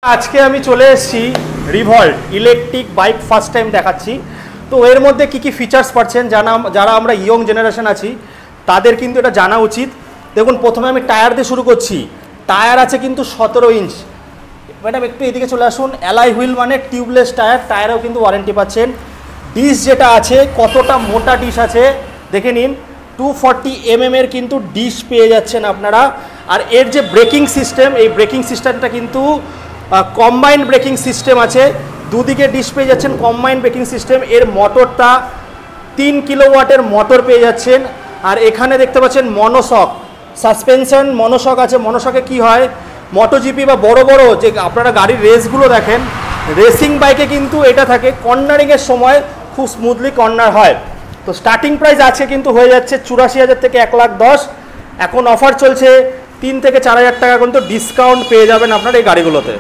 আজকে আমি চলে এসেছি revolt electric bike first time দেখাচ্ছি। তো এর মধ্যে কি কি ফিচার্স পাচ্ছেন যারা আমরা ইয়ং জেনারেশন আছি তাদের কিন্তু এটা জানা উচিত। দেখুন, প্রথমে আমি টায়ার দিয়ে শুরু করছি। টায়ার আছে কিন্তু 17 ইঞ্চ। ম্যাডাম একটু এদিকে চলে আসুন। অ্যালয় হুইল মানে টিউবলেস টায়ার, টায়ারেও কিন্তু ওয়ারেন্টি পাচ্ছেন। ডিশ যেটা আছে, কতটা মোটা ডিশ আছে দেখে নিন। 240 mm এর কিন্তু ডিশ পেয়ে যাচ্ছেন আপনারা। আর এর যে ব্রেকিং সিস্টেম, এই ব্রেকিং সিস্টেমটা কিন্তু কম্বাইন্ড ব্রেকিং সিস্টেম আছে। দুদিকে ডিশ পেয়ে যাচ্ছেন কম্বাইন্ড ব্রেকিং সিস্টেম। এর মোটরটা 3 কিলোওয়াটের মোটর পেয়ে যাচ্ছেন। আর এখানে দেখতে পাচ্ছেন মনোশক সাসপেনশন মনোশক আছে। মনোশকে কি হয়, মোটোজিপি বা বড় বড় যে আপনারা গাড়ির রেসগুলো দেখেন, রেসিং বাইকে কিন্তু এটা থাকে, কর্নারিংয়ের সময় খুব স্মুথলি কর্নার হয়। তো স্টার্টিং প্রাইস আছে কিন্তু হয়ে যাচ্ছে 84,000 থেকে 1,10,000। এখন অফার চলছে 3 থেকে 4,000 টাকা কিন্তু ডিসকাউন্ট পেয়ে যাবেন আপনার এই গাড়িগুলোতে।